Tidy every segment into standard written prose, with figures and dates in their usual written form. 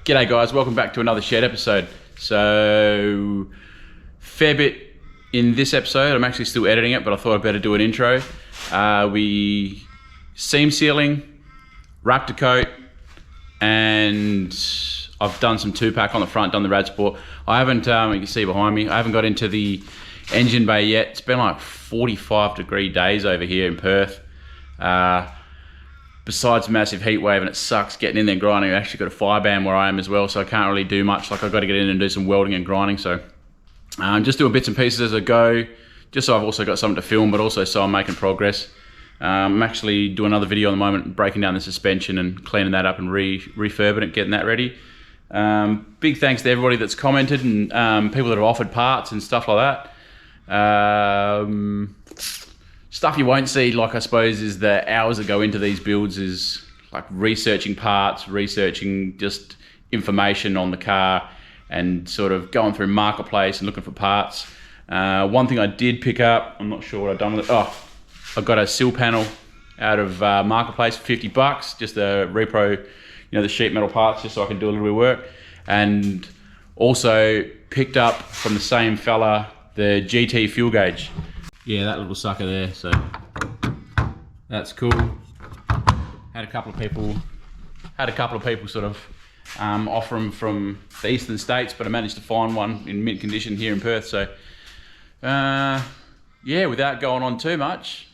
G'day guys, welcome back to another shed episode. So, fair bit in this episode. I'm actually still editing it, but I thought I'd better do an intro. We seam sealing, RAPTOR coat, and I've done some 2-pack on the front, done the rad sport. I haven't, you can see behind me, I haven't got into the engine bay yet. It's been like 45-degree days over here in Perth. Besides massive heat wave, and it sucks getting in there and grinding. I've actually got a fire ban where I am as well, so I can't really do much. Like, I've got to get in and do some welding and grinding, so I'm just doing bits and pieces as I go, just so I've also got something to film, but also so I'm making progress. I'm actually doing another video at the moment, breaking down the suspension and cleaning that up and refurbing it, getting that ready. Big thanks to everybody that's commented and people that have offered parts and stuff like that. Stuff you won't see, like, I suppose, is the hours that go into these builds, is like researching parts, researching just information on the car, and sort of going through Marketplace and looking for parts. One thing I did pick up, I'm not sure what I've done with it. Oh, I got a sill panel out of Marketplace for $50, just a repro, you know, the sheet metal parts, just so I can do a little bit of work. And also picked up from the same fella the GT fuel gauge. Yeah, that little sucker there, so that's cool. Had a couple of people sort of offer them from the eastern states, but I managed to find one in mint condition here in Perth. So yeah, without going on too much,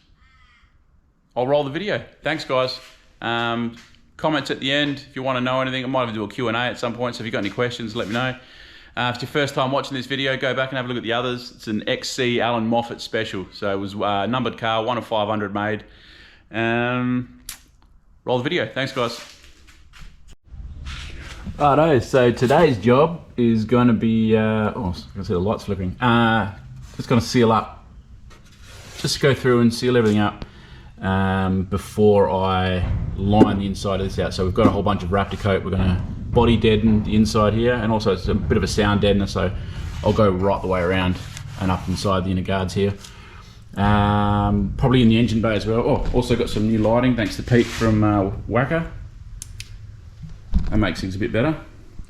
I'll roll the video. Thanks guys. Comments at the end if you want to know anything. I might even do a Q&A at some point, so if you've got any questions, let me know. If it's your first time watching this video, go back and have a look at the others. It's an XC Allan Moffat special. So it was a numbered car, 1 of 500 made. Roll the video. Thanks, guys. Righto, so today's job is going to be, oh, I can see the lights flickering. Just going to seal up. Just go through and seal everything up before I line the inside of this out. So we've got a whole bunch of RAPTOR coat. We're going to body deaden the inside here, and also it's a bit of a sound deadener, so I'll go right the way around and up inside the inner guards here. Probably in the engine bay as well. Oh, also got some new lighting thanks to Pete from Wacker. That makes things a bit better.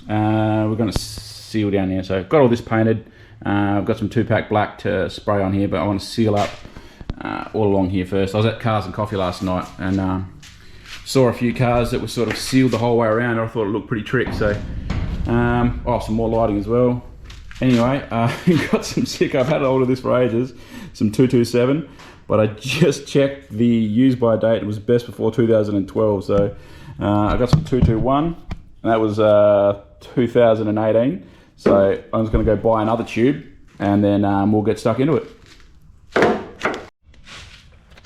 We're going to seal down here, so got all this painted. I've got some 2-pack black to spray on here, but I want to seal up all along here first. I was at Cars and Coffee last night and saw a few cars that were sort of sealed the whole way around, and I thought it looked pretty trick. So oh, some more lighting as well. Anyway, got some sick, I've had hold of this for ages, some 227, but I just checked the use by date. It was best before 2012, so I got some 221, and that was 2018. So I'm just going to go buy another tube, and then we'll get stuck into it.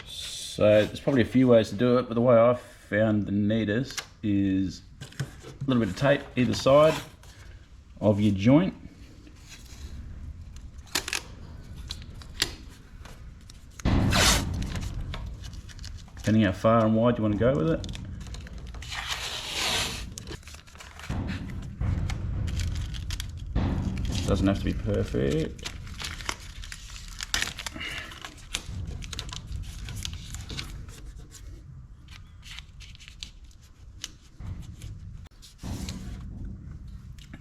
So there's probably a few ways to do it, but the way I've found the neatest is a little bit of tape either side of your joint. Depending how far and wide you want to go with it. Doesn't have to be perfect.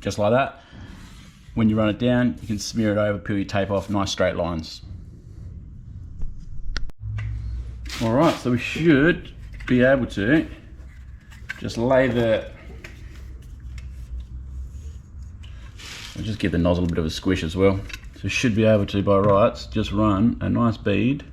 Just like that. When you run it down, you can smear it over, peel your tape off, nice straight lines. All right, so we should be able to just lay the, I'll just give the nozzle a bit of a squish as well. So should be able to, by rights, just run a nice bead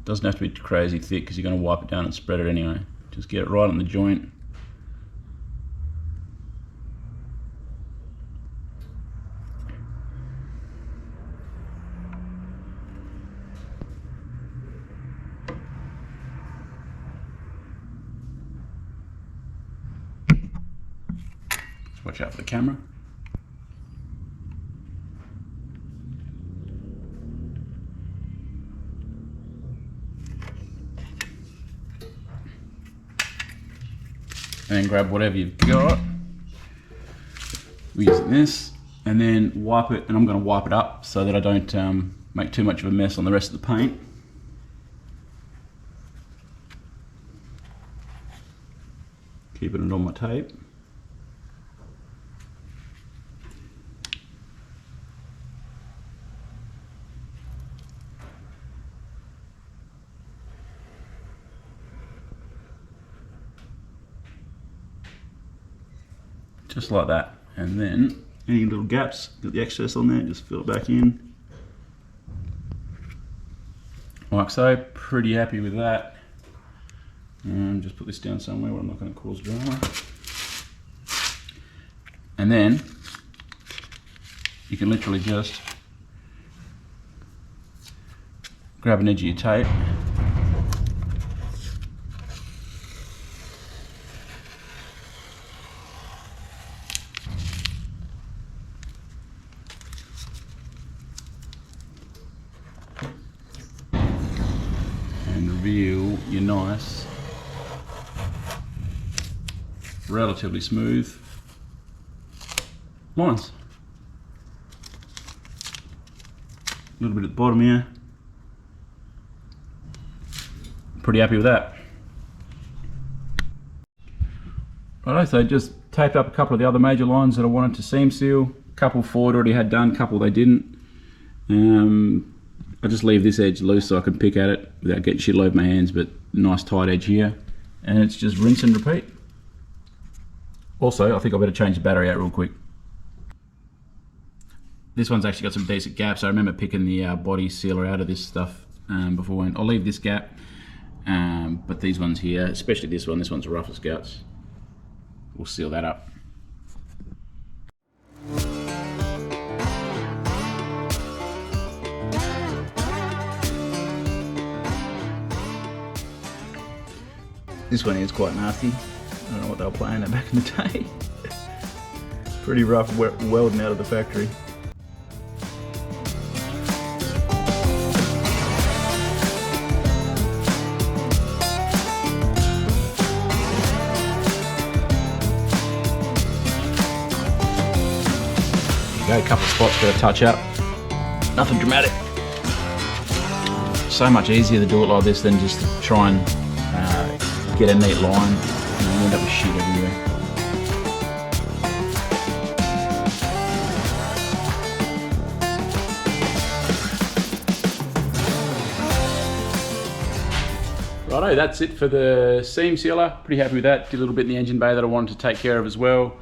doesn't have to be crazy thick because you're going to wipe it down and spread it anyway. Just get it right on the joint. Watch out for the camera. And then grab whatever you've got. We're using this, and then wipe it, and I'm going to wipe it up so that I don't make too much of a mess on the rest of the paint. Keeping it on my tape. Just like that. And then any little gaps, got the excess on there, just fill it back in. Like so, pretty happy with that. Just put this down somewhere where I'm not going to cause drama. And then you can literally just grab an edge of your tape, and reveal your nice, relatively smooth lines. A little bit at the bottom here. Pretty happy with that. Righto, so just taped up a couple of the other major lines that I wanted to seam seal. A couple Ford already had done, a couple they didn't. I just leave this edge loose so I can pick at it without getting shit all over my hands, but nice tight edge here. And it's just rinse and repeat. Also, I think I better change the battery out real quick. This one's actually got some decent gaps. I remember picking the body sealer out of this stuff before. I'll leave this gap, but these ones here, especially this one's rough as guts. We'll seal that up. This one is quite nasty. I don't know what they were playing at back in the day. Pretty rough welding out of the factory. A couple of spots got to touch up. Nothing dramatic. So much easier to do it like this than just to try and get a neat line. You end up with shit everywhere. Righto, that's it for the seam sealer. Pretty happy with that. Did a little bit in the engine bay that I wanted to take care of as well.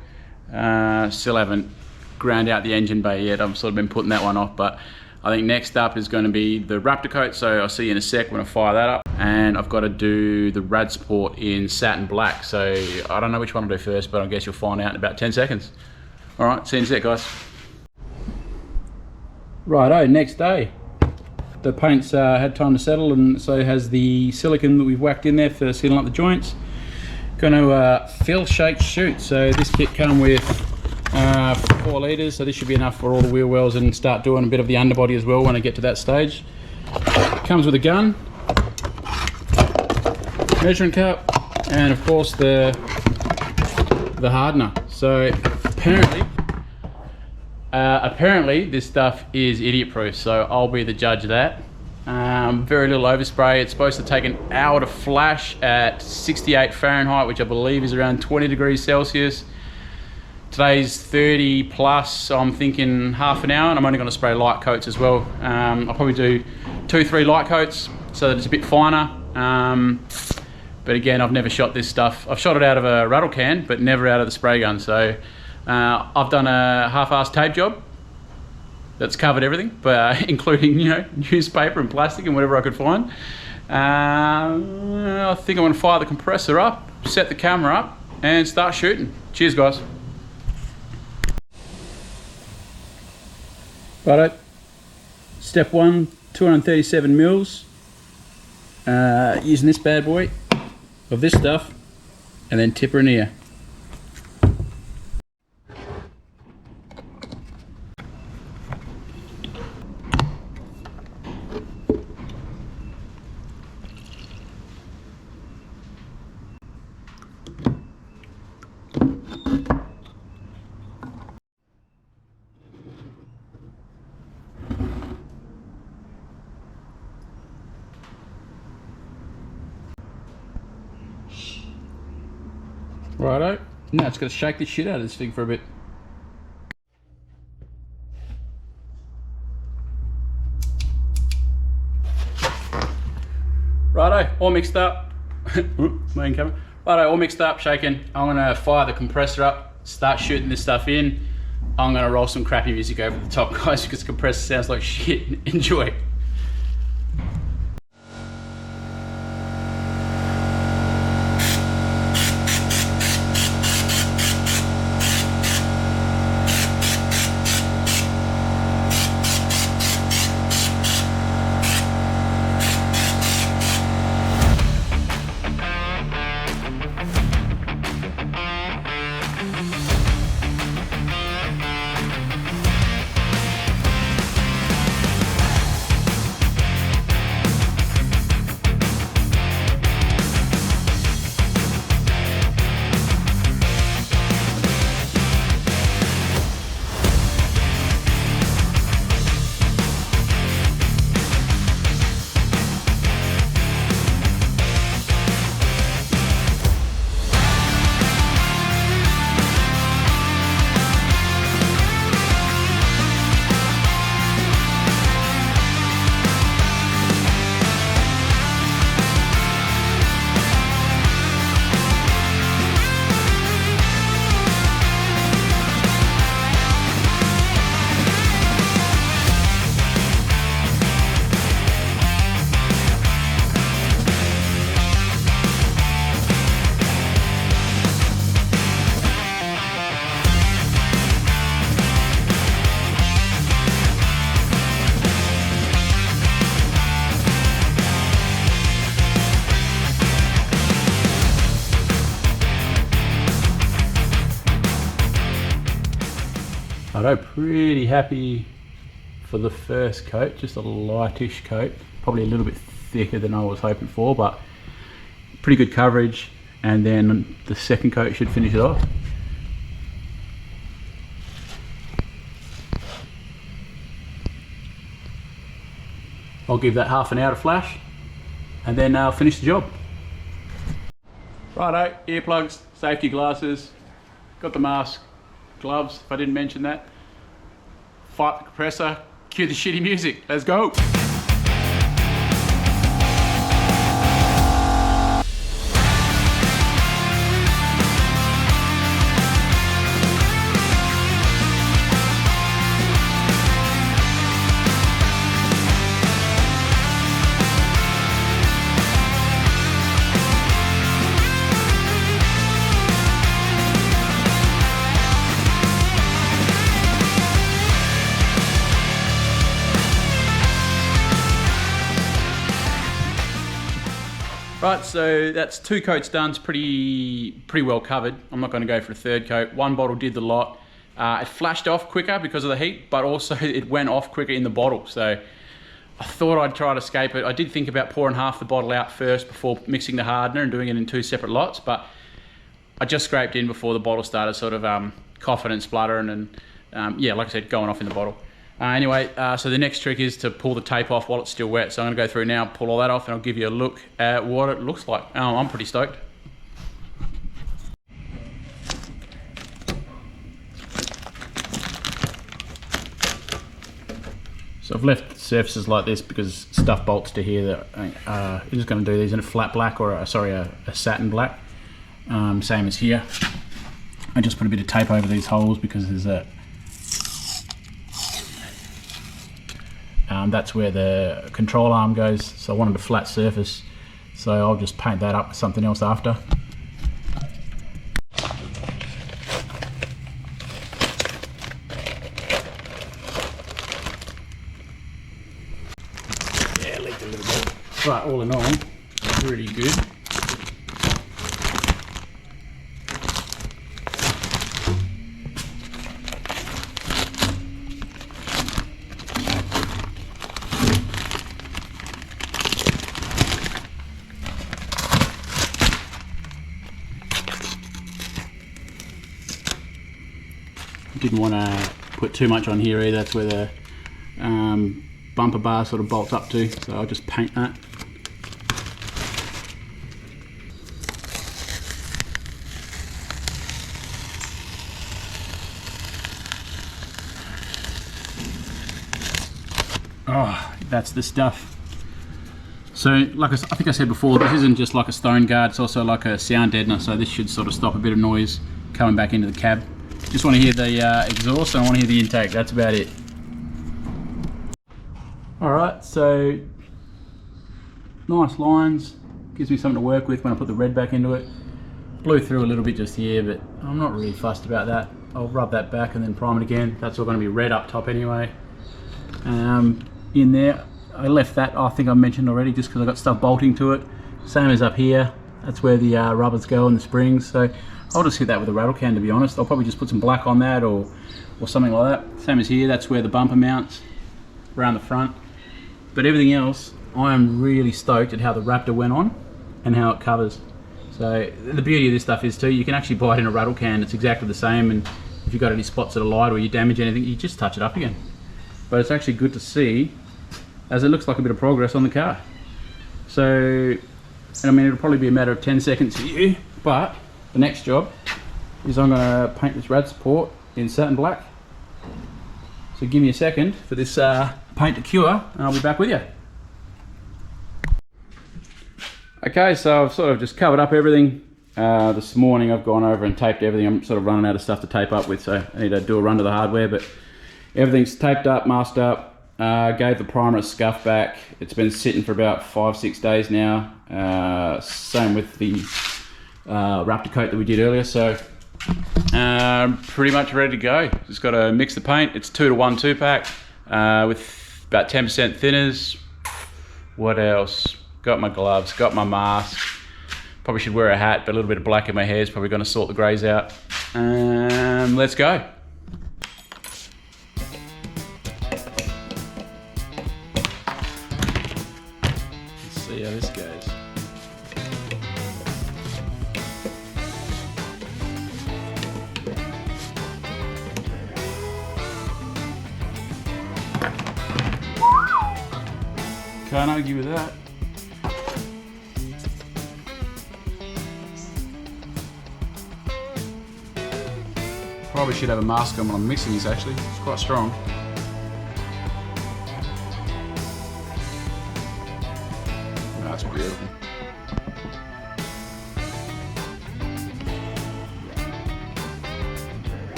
Still haven't ground out the engine bay yet. I've sort of been putting that one off, but I think next up is going to be the RAPTOR coat, so I'll see you in a sec when I fire that up. And I've got to do the rad support in satin black, so I don't know which one I'll do first, but I guess you'll find out in about 10 seconds. Alright, see you in a sec, guys. Righto, next day. The paint's had time to settle, and so has the silicone that we've whacked in there for sealing up the joints. Going to fill, shake, shoot. So this kit come with 4 litres, so this should be enough for all the wheel wells, and start doing a bit of the underbody as well when I get to that stage. It comes with a gun, measuring cup, and of course the hardener. So apparently this stuff is idiot proof, so I'll be the judge of that. Very little overspray. It's supposed to take an hour to flash at 68 Fahrenheit, which I believe is around 20 degrees Celsius. Today's 30 plus, so I'm thinking half an hour, and I'm only going to spray light coats as well. I'll probably do 2-3 light coats so that it's a bit finer. But again, I've never shot this stuff. I've shot it out of a rattle can, but never out of the spray gun. So I've done a half-assed tape job that's covered everything, but including, you know, newspaper and plastic and whatever I could find. I think I'm going to fire the compressor up, set the camera up, and start shooting. Cheers, guys. Righto, step 1, 237 mils, using this bad boy of this stuff, and then tipper in here. Righto. Now it's got to shake the shit out of this thing for a bit. Righto, all mixed up. Main camera. Righto, all mixed up, shaken. I'm gonna fire the compressor up, start shooting this stuff in. I'm gonna roll some crappy music over the top, guys, because the compressor sounds like shit. Enjoy. Righto, pretty happy for the first coat, just a lightish coat, probably a little bit thicker than I was hoping for, but pretty good coverage, and then the second coat should finish it off. I'll give that half an hour to flash, and then I'll finish the job. Righto, earplugs, safety glasses, got the mask, gloves, if I didn't mention that. Fight the compressor, cue the shitty music, let's go! Right, so that's 2 coats done. It's pretty well covered. I'm not going to go for a third coat. 1 bottle did the lot. It flashed off quicker because of the heat, but also it went off quicker in the bottle. So I thought I'd try to escape it. I did think about pouring half the bottle out first before mixing the hardener and doing it in 2 separate lots, but I just scraped in before the bottle started sort of coughing and spluttering and yeah, like I said, going off in the bottle. Anyway, so the next trick is to pull the tape off while it's still wet. So I'm going to go through now, pull all that off, and I'll give you a look at what it looks like. Oh, I'm pretty stoked. So I've left surfaces like this because stuff bolts to here that I'm just going to do these in a flat black, or a satin black, same as here. I just put a bit of tape over these holes because there's a that's where the control arm goes, so I wanted a flat surface, so I'll just paint that up with something else after. Yeah, leaked a little bit. Right, all in all, pretty good. Didn't want to put too much on here either. That's where the bumper bar sort of bolts up to, so I'll just paint that. that's the stuff. So like I think I said before, this isn't just like a stone guard, it's also like a sound deadener, so this should sort of stop a bit of noise coming back into the cab. Just want to hear the exhaust and I want to hear the intake, that's about it. Alright, so nice lines, gives me something to work with when I put the red back into it. Blew through a little bit just here, but I'm not really fussed about that. I'll rub that back and then prime it again. That's all going to be red up top anyway. In there, I left that, I think I mentioned already, just because I got stuff bolting to it. Same as up here, that's where the rubbers go and the springs. So I'll just hit that with a rattle can, to be honest. I'll probably just put some black on that or something like that. Same as here, that's where the bumper mounts around the front. But everything else, I am really stoked at how the Raptor went on and how it covers. So the beauty of this stuff is too, you can actually buy it in a rattle can, it's exactly the same, and if you've got any spots that are light or you damage anything, you just touch it up again. But it's actually good to see, as it looks like a bit of progress on the car. So, and I mean, it'll probably be a matter of 10 seconds for you, but the next job is I'm gonna paint this rad support in satin black. So give me a second for this paint to cure and I'll be back with you. Okay, so I've sort of just covered up everything. This morning I've gone over and taped everything. I'm sort of running out of stuff to tape up with, so I need to do a run to the hardware, but everything's taped up, masked up. Gave the primer a scuff back. It's been sitting for about 5-6 days now. Same with the RAPTOR coat that we did earlier, so pretty much ready to go. Just got to mix the paint. It's 2-to-1 2-pack with about 10% thinners. What else? Got my gloves, got my mask. Probably should wear a hat, but a little bit of black in my hair is probably going to sort the greys out. Let's go. Let's see how this goes. Can't argue with that. Probably should have a mask on when I'm mixing this actually, it's quite strong. That's beautiful.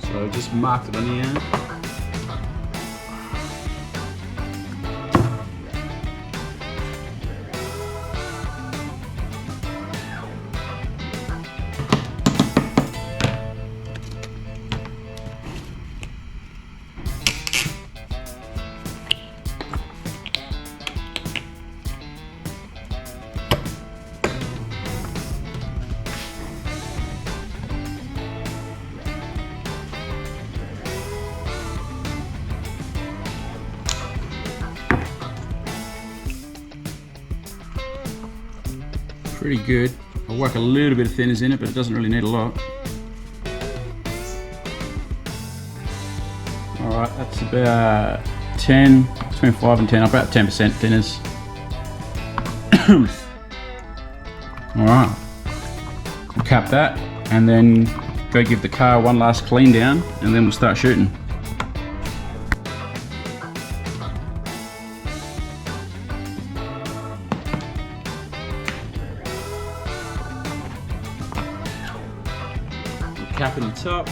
So just marked it on the end. Pretty good. I'll work a little bit of thinners in it, but it doesn't really need a lot. Alright, that's about 10, between 5 and 10, about 10% thinners. Alright, we'll cap that and then go give the car one last clean down and then we'll start shooting. Cap in the top.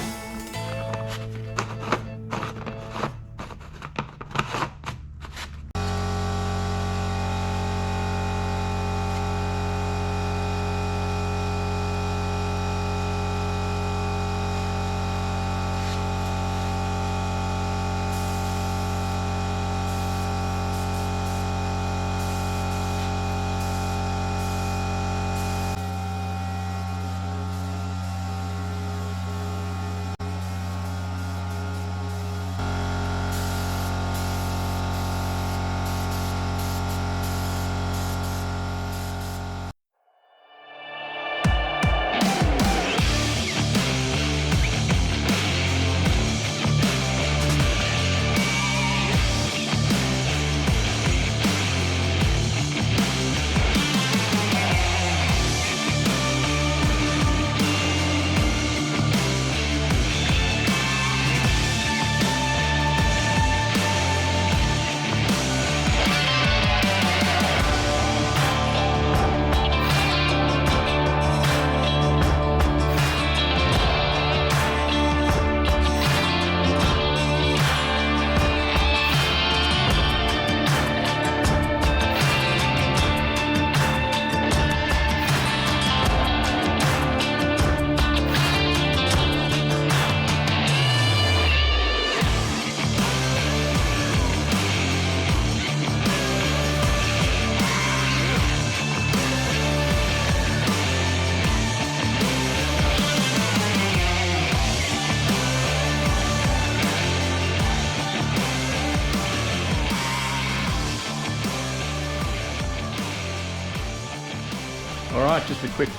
All right, just a quick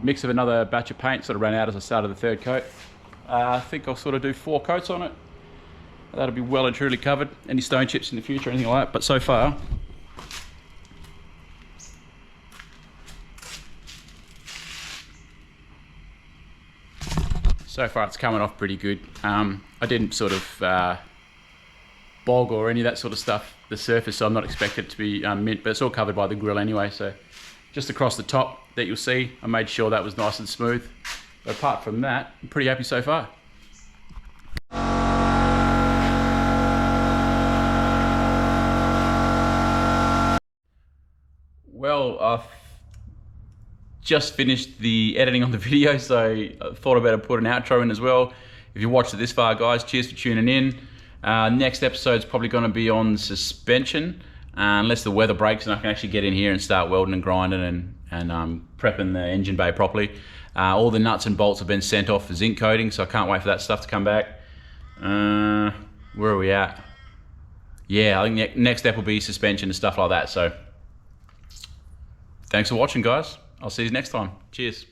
mix of another batch of paint. Sort of ran out as I started the third coat. I think I'll sort of do 4 coats on it. That'll be well and truly covered. Any stone chips in the future, anything like that. But so far, it's coming off pretty good. I didn't sort of bog or any of that sort of stuff the surface, so I'm not expected to be mint, but it's all covered by the grill anyway. So just across the top that you'll see, I made sure that was nice and smooth. But apart from that, I'm pretty happy so far. Well, I've just finished the editing on the video, so I thought I better put an outro in as well. If you watched it this far, guys, cheers for tuning in. Next episode's probably going to be on suspension, unless the weather breaks and I can actually get in here and start welding and grinding and prepping the engine bay properly. All the nuts and bolts have been sent off for zinc coating, so I can't wait for that stuff to come back. Where are we at? Yeah, I think the next step will be suspension and stuff like that. So thanks for watching, guys. I'll see you next time. Cheers.